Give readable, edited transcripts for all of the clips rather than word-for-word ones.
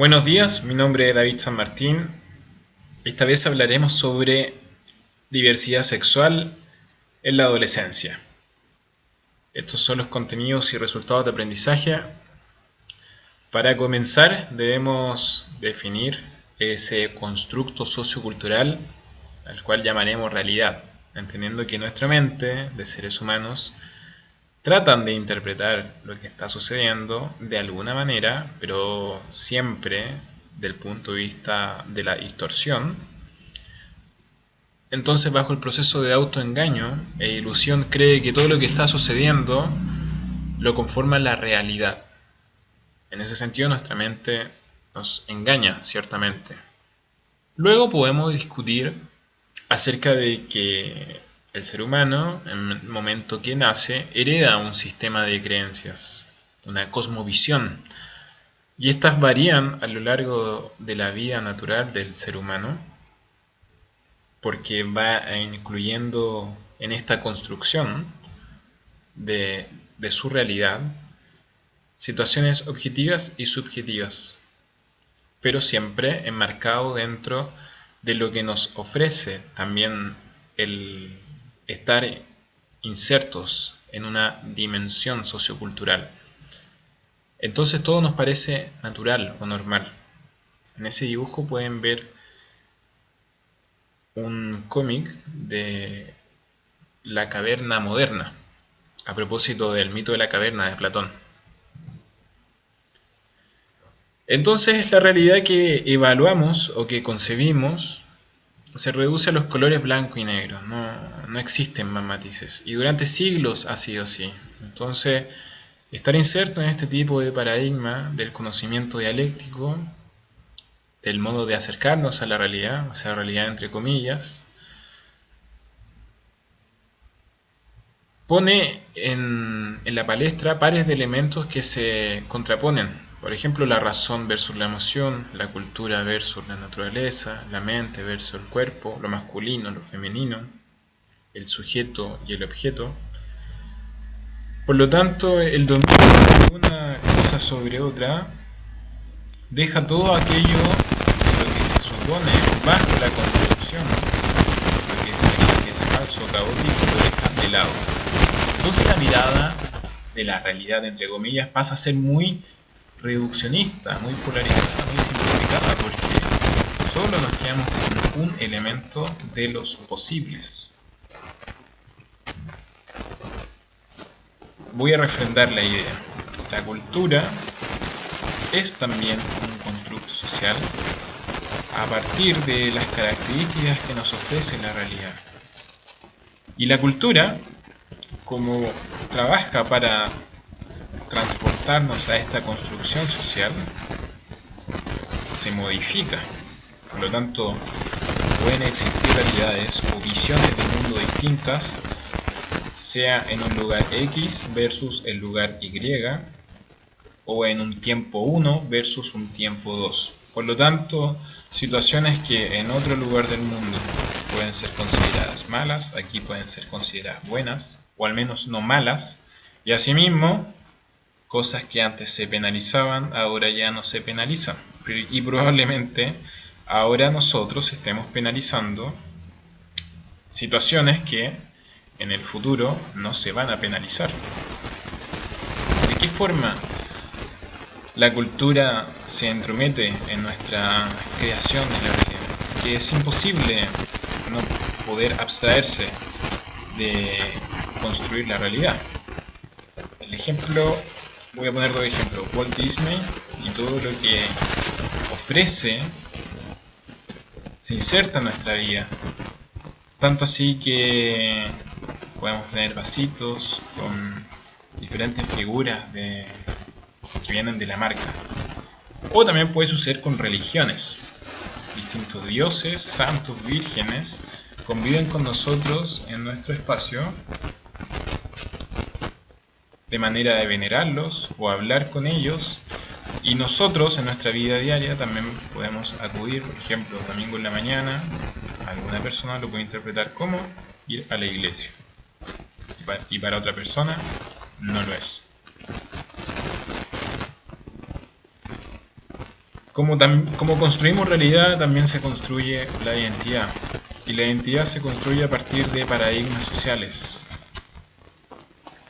Buenos días, mi nombre es David San Martín. Esta vez hablaremos sobre diversidad sexual en la adolescencia. Estos son los contenidos y resultados de aprendizaje. Para comenzar, debemos definir ese constructo sociocultural al cual llamaremos realidad, entendiendo que nuestra mente de seres humanos tratan de interpretar lo que está sucediendo de alguna manera, pero siempre del punto de vista de la distorsión. Entonces, bajo el proceso de autoengaño e ilusión, cree que todo lo que está sucediendo lo conforma la realidad. En ese sentido, nuestra mente nos engaña, ciertamente. Luego podemos discutir acerca de que el ser humano, en el momento que nace, hereda un sistema de creencias, una cosmovisión, y estas varían a lo largo de la vida natural del ser humano, porque va incluyendo en esta construcción de, de su realidad situaciones objetivas y subjetivas, pero siempre enmarcado dentro de lo que nos ofrece también el estar insertos en una dimensión sociocultural. Entonces todo nos parece natural o normal. En ese dibujo pueden ver un cómic de la caverna moderna, a propósito del mito de la caverna de Platón. Entonces la realidad que evaluamos o que concebimos se reduce a los colores blanco y negro, no existen más matices. Y durante siglos ha sido así. Entonces, estar inserto en este tipo de paradigma del conocimiento dialéctico, del modo de acercarnos a la realidad, o sea, realidad entre comillas, pone en la palestra pares de elementos que se contraponen. Por ejemplo, la razón versus la emoción, la cultura versus la naturaleza, la mente versus el cuerpo, lo masculino, lo femenino, el sujeto y el objeto. Por lo tanto, el dominio de una cosa sobre otra deja todo aquello de lo que se supone bajo la construcción, lo que es falso, caótico, lo deja de lado. Entonces la mirada de la realidad, entre comillas, pasa a ser muy reduccionista, muy polarizada, muy simplificada, porque solo nos quedamos con un elemento de los posibles. Voy a refrendar la idea. La cultura es también un constructo social a partir de las características que nos ofrece la realidad. Y la cultura, como trabaja para transportarnos a esta construcción social, se modifica. Por lo tanto, pueden existir realidades o visiones del mundo distintas, sea en un lugar X versus el lugar Y, o en un tiempo 1 versus un tiempo 2. Por lo tanto, situaciones que en otro lugar del mundo pueden ser consideradas malas, aquí pueden ser consideradas buenas, o al menos no malas, y asimismo, cosas que antes se penalizaban, ahora ya no se penalizan. Y probablemente ahora nosotros estemos penalizando situaciones que en el futuro no se van a penalizar. ¿De qué forma la cultura se entromete en nuestra creación de la realidad? Que es imposible no poder abstraerse de construir la realidad. El ejemplo, voy a poner dos ejemplos: Walt Disney y todo lo que ofrece se inserta en nuestra vida. Tanto así que podemos tener vasitos con diferentes figuras que vienen de la marca. O también puede suceder con religiones. Distintos dioses, santos, vírgenes conviven con nosotros en nuestro espacio de manera de venerarlos o hablar con ellos. Y nosotros en nuestra vida diaria también podemos acudir, por ejemplo, domingo en la mañana, alguna persona lo puede interpretar como ir a la iglesia. Y para otra persona no lo es. Como construimos realidad, también se construye la identidad. Y la identidad se construye a partir de paradigmas sociales.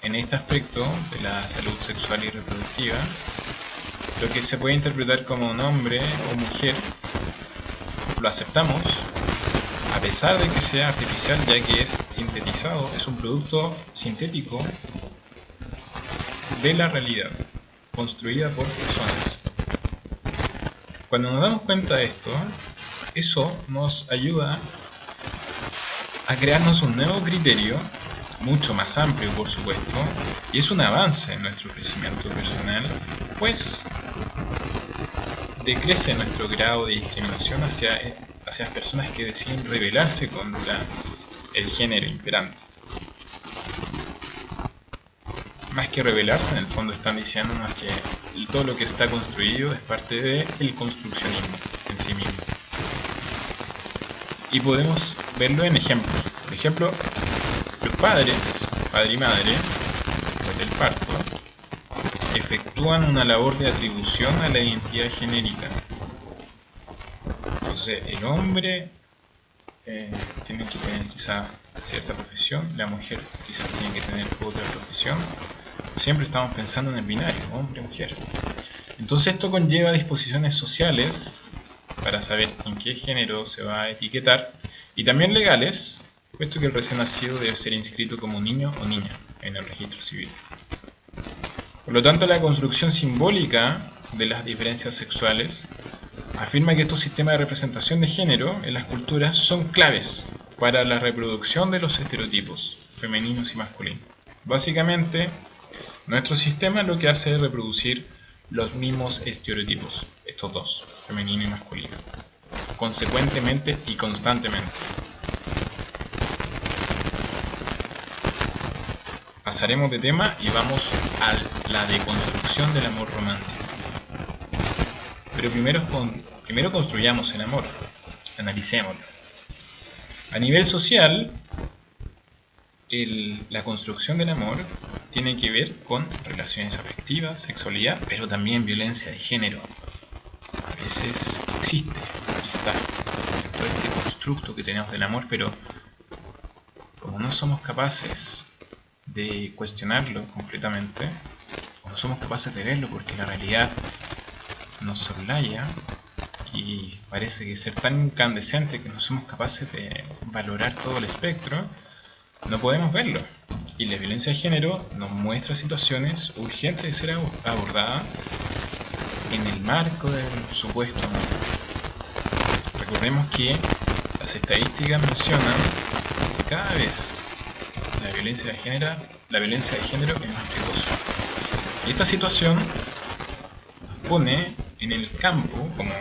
En este aspecto de la salud sexual y reproductiva, lo que se puede interpretar como un hombre o mujer, lo aceptamos, a pesar de que sea artificial, ya que es sintetizado, es un producto sintético de la realidad, construida por personas. Cuando nos damos cuenta de esto, eso nos ayuda a crearnos un nuevo criterio, mucho más amplio por supuesto, y es un avance en nuestro crecimiento personal, pues decrece nuestro grado de discriminación hacia las personas que deciden rebelarse contra el género imperante. Más que rebelarse, en el fondo están diciéndonos que todo lo que está construido es parte del construccionismo en sí mismo. Y podemos verlo en ejemplos. Por ejemplo, los padres, padre y madre, después del parto, efectúan una labor de atribución a la identidad genérica. Entonces, el hombre tiene que tener quizá cierta profesión, la mujer quizás tiene que tener otra profesión. Siempre estamos pensando en el binario, hombre-mujer. Entonces esto conlleva disposiciones sociales para saber en qué género se va a etiquetar, y también legales, puesto que el recién nacido debe ser inscrito como niño o niña en el registro civil. Por lo tanto, la construcción simbólica de las diferencias sexuales afirma que estos sistemas de representación de género en las culturas son claves para la reproducción de los estereotipos femeninos y masculinos. Básicamente, nuestro sistema lo que hace es reproducir los mismos estereotipos, estos dos, femenino y masculino, consecuentemente y constantemente. Pasaremos de tema y vamos a la deconstrucción del amor romántico. Pero primero construyamos el amor, analicémoslo. A nivel social, la construcción del amor tiene que ver con relaciones afectivas, sexualidad, pero también violencia de género. A veces existe y está todo este constructo que tenemos del amor, pero como no somos capaces de cuestionarlo completamente, o no somos capaces de verlo porque la realidad nos soslaya y parece que ser tan incandescente que no somos capaces de valorar todo el espectro, no podemos verlo. Y la violencia de género nos muestra situaciones urgentes de ser abordadas en el marco del supuesto amor. Recordemos que las estadísticas mencionan que cada vez la violencia de género es más precoz. Y esta situación nos pone en el campo, como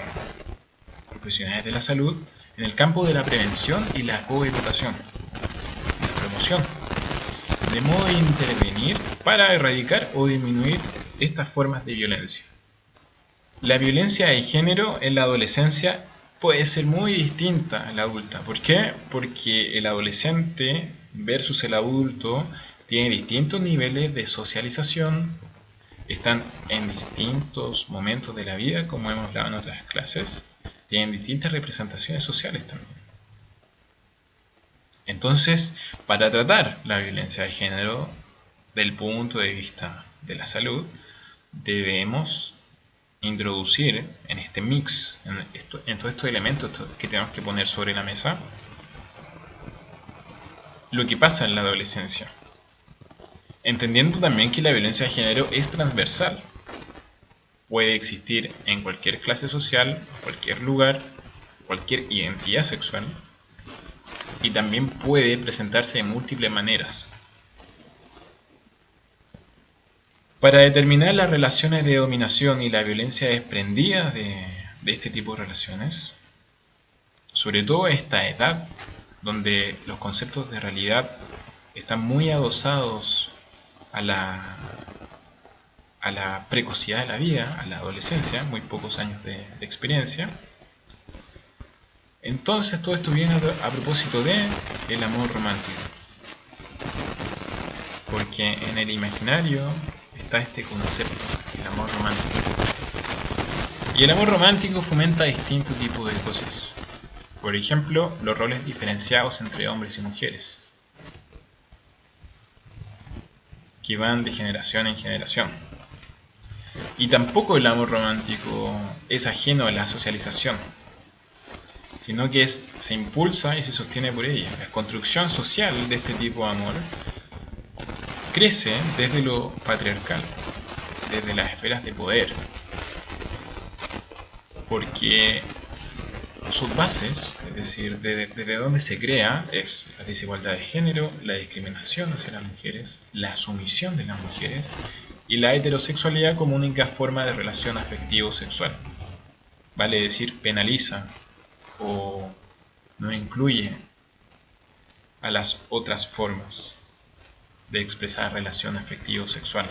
profesionales de la salud, en el campo de la prevención y la coeducación, la promoción, de modo de intervenir para erradicar o disminuir estas formas de violencia. La violencia de género en la adolescencia puede ser muy distinta a la adulta. ¿Por qué? Porque el adolescente versus el adulto tiene distintos niveles de socialización, están en distintos momentos de la vida, como hemos hablado en otras clases, tienen distintas representaciones sociales también. Entonces, para tratar la violencia de género del punto de vista de la salud, debemos introducir en este mix, en todos estos elementos que tenemos que poner sobre la mesa, lo que pasa en la adolescencia. Entendiendo también que la violencia de género es transversal. Puede existir en cualquier clase social, cualquier lugar, cualquier identidad sexual, y también puede presentarse de múltiples maneras. Para determinar las relaciones de dominación y la violencia desprendida de este tipo de relaciones, sobre todo a esta edad, donde los conceptos de realidad están muy adosados a la precocidad de la vida, a la adolescencia, muy pocos años de experiencia. Entonces todo esto viene a propósito de el amor romántico, porque en el imaginario está este concepto, el amor romántico, Y el amor romántico fomenta distintos tipos de cosas. Por ejemplo, los roles diferenciados entre hombres y mujeres, que van de generación en generación. Y tampoco el amor romántico es ajeno a la socialización, sino que se impulsa y se sostiene por ella. La construcción social de este tipo de amor crece desde lo patriarcal, desde las esferas de poder, porque sus bases, es decir, desde donde se crea, es la desigualdad de género, la discriminación hacia las mujeres, la sumisión de las mujeres y la heterosexualidad como única forma de relación afectivo-sexual. Vale decir, penaliza o no incluye a las otras formas de expresar relación afectivo-sexual.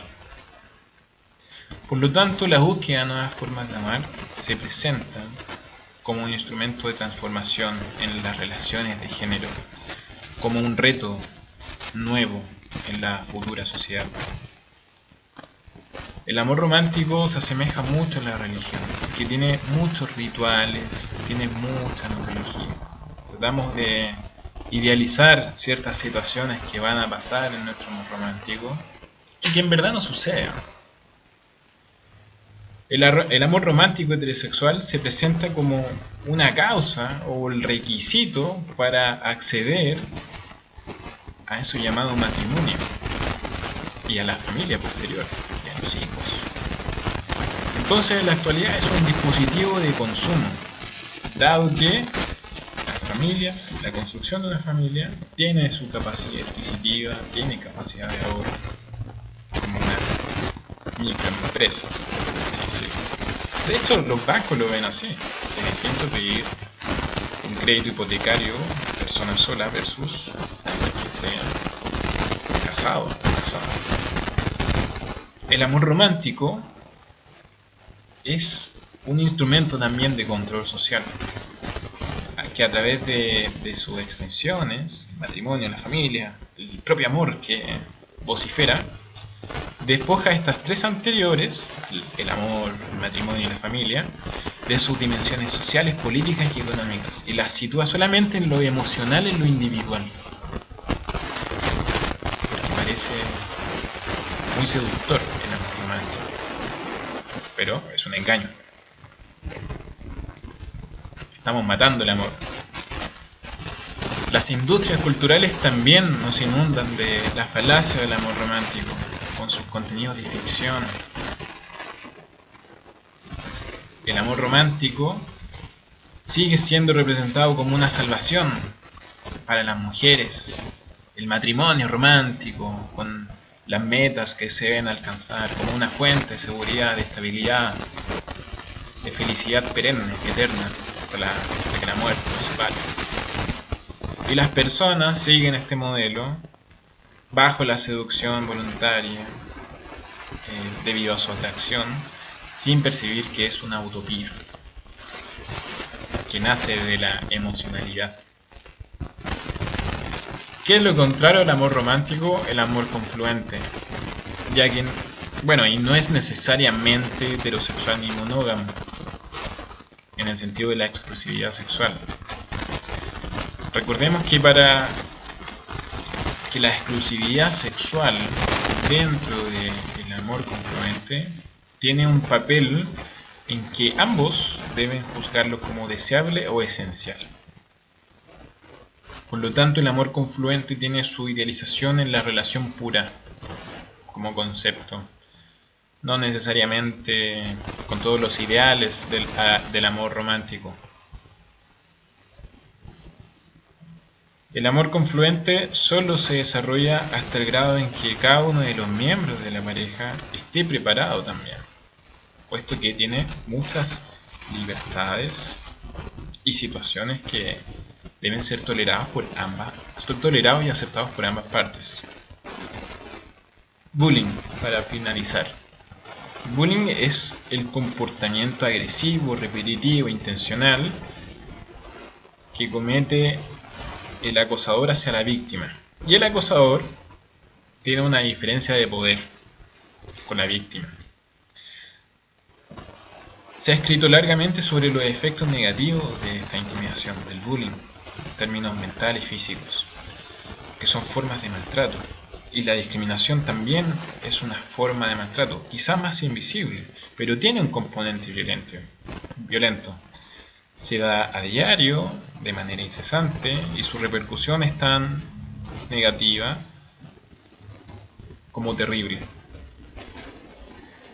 Por lo tanto, la búsqueda de nuevas formas de amar se presenta como un instrumento de transformación en las relaciones de género, como un reto nuevo en la futura sociedad. El amor romántico se asemeja mucho a la religión, que tiene muchos rituales, tiene mucha mitología. Tratamos de idealizar ciertas situaciones que van a pasar en nuestro amor romántico y que en verdad no suceden. El amor romántico heterosexual se presenta como una causa o el requisito para acceder a eso llamado matrimonio y a la familia posterior y a los hijos. Entonces, en la actualidad es un dispositivo de consumo, dado que las familias, la construcción de una familia, tiene su capacidad adquisitiva, tiene capacidad de ahorro, como una microempresa. Sí. De hecho, los bancos lo ven así. Es distinto pedir un crédito hipotecario a persona sola versus alguien que esté casado o casada. El amor romántico es un instrumento también de control social, que a través de sus extensiones, el matrimonio, la familia, el propio amor que vocifera, despoja a estas tres anteriores, el amor, el matrimonio y la familia, de sus dimensiones sociales, políticas y económicas, y las sitúa solamente en lo emocional, en lo individual. Porque parece muy seductor el amor romántico, pero es un engaño. Estamos matando el amor. Las industrias culturales también nos inundan de la falacia del amor romántico, con sus contenidos de ficción. El amor romántico sigue siendo representado como una salvación para las mujeres. El matrimonio romántico, con las metas que se deben alcanzar, como una fuente de seguridad, de estabilidad, de felicidad perenne, eterna, hasta que la muerte los separe. Y las personas siguen este modelo bajo la seducción voluntaria, debido a su atracción, sin percibir que es una utopía, que nace de la emocionalidad. ¿Qué es lo contrario al amor romántico? El amor confluente, ya que, y no es necesariamente heterosexual ni monógamo, en el sentido de la exclusividad sexual. Recordemos que para que la exclusividad sexual dentro del amor confluente tiene un papel en que ambos deben juzgarlo como deseable o esencial. Por lo tanto, el amor confluente tiene su idealización en la relación pura como concepto, no necesariamente con todos los ideales del amor romántico. El amor confluente solo se desarrolla hasta el grado en que cada uno de los miembros de la pareja esté preparado también, puesto que tiene muchas libertades y situaciones que deben ser tolerados y aceptados por ambas partes. Bullying, para finalizar. Bullying es el comportamiento agresivo, repetitivo, intencional que comete el acosador hacia la víctima. Y el acosador tiene una diferencia de poder con la víctima. Se ha escrito largamente sobre los efectos negativos de esta intimidación, del bullying, en términos mentales y físicos, que son formas de maltrato. Y la discriminación también es una forma de maltrato, quizás más invisible, pero tiene un componente violento. Se da a diario, de manera incesante, y su repercusión es tan negativa como terrible.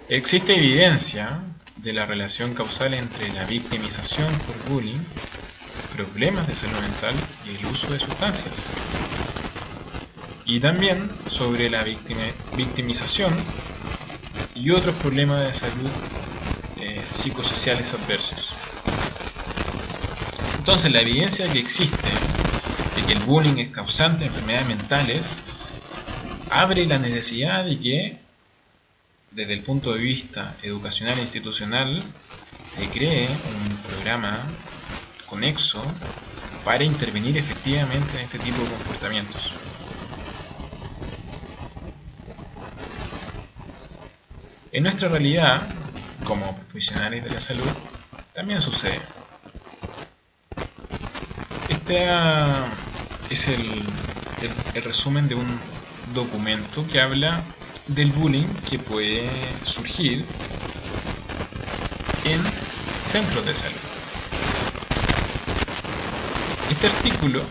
Existe evidencia de la relación causal entre la victimización por bullying, problemas de salud mental y el uso de sustancias. Y también sobre la victimización y otros problemas de salud psicosociales adversos. Entonces, la evidencia que existe de que el bullying es causante de enfermedades mentales abre la necesidad de que, desde el punto de vista educacional e institucional, se cree un programa conexo para intervenir efectivamente en este tipo de comportamientos. En nuestra realidad, como profesionales de la salud, también sucede. Este es el resumen de un documento que habla del bullying que puede surgir en centros de salud. Este artículo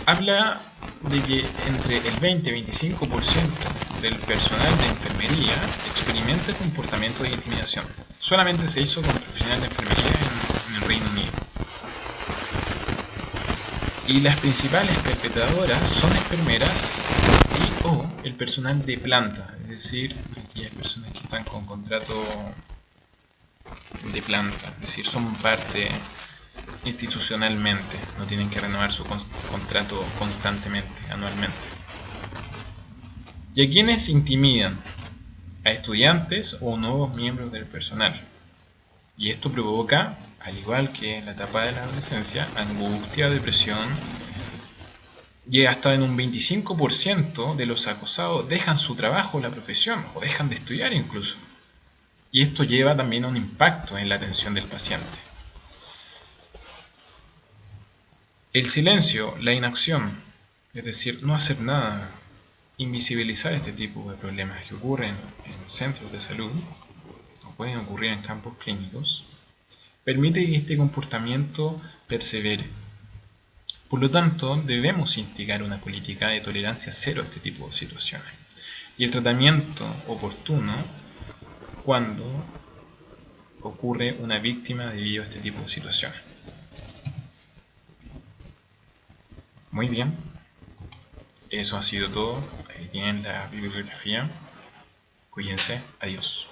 habla de que entre el 20 y 25% del personal de enfermería experimenta comportamiento de intimidación. Solamente se hizo con profesionales de enfermería en el Reino Unido. Y las principales perpetradoras son enfermeras y o el personal de planta, es decir, aquellas personas que están con contrato de planta, es decir, son parte institucionalmente, no tienen que renovar su contrato constantemente, anualmente. ¿Y a quiénes intimidan? A estudiantes o nuevos miembros del personal. Y esto provoca, al igual que en la etapa de la adolescencia, angustia, depresión, y hasta en un 25% de los acosados dejan su trabajo, la profesión, o dejan de estudiar incluso. Y esto lleva también a un impacto en la atención del paciente. El silencio, la inacción, es decir, no hacer nada, invisibilizar este tipo de problemas que ocurren en centros de salud, o pueden ocurrir en campos clínicos, permite que este comportamiento persevere. Por lo tanto, debemos instigar una política de tolerancia cero a este tipo de situaciones y el tratamiento oportuno cuando ocurre una víctima debido a este tipo de situaciones. Muy bien, eso ha sido todo. Ahí tienen la bibliografía. Cuídense, adiós.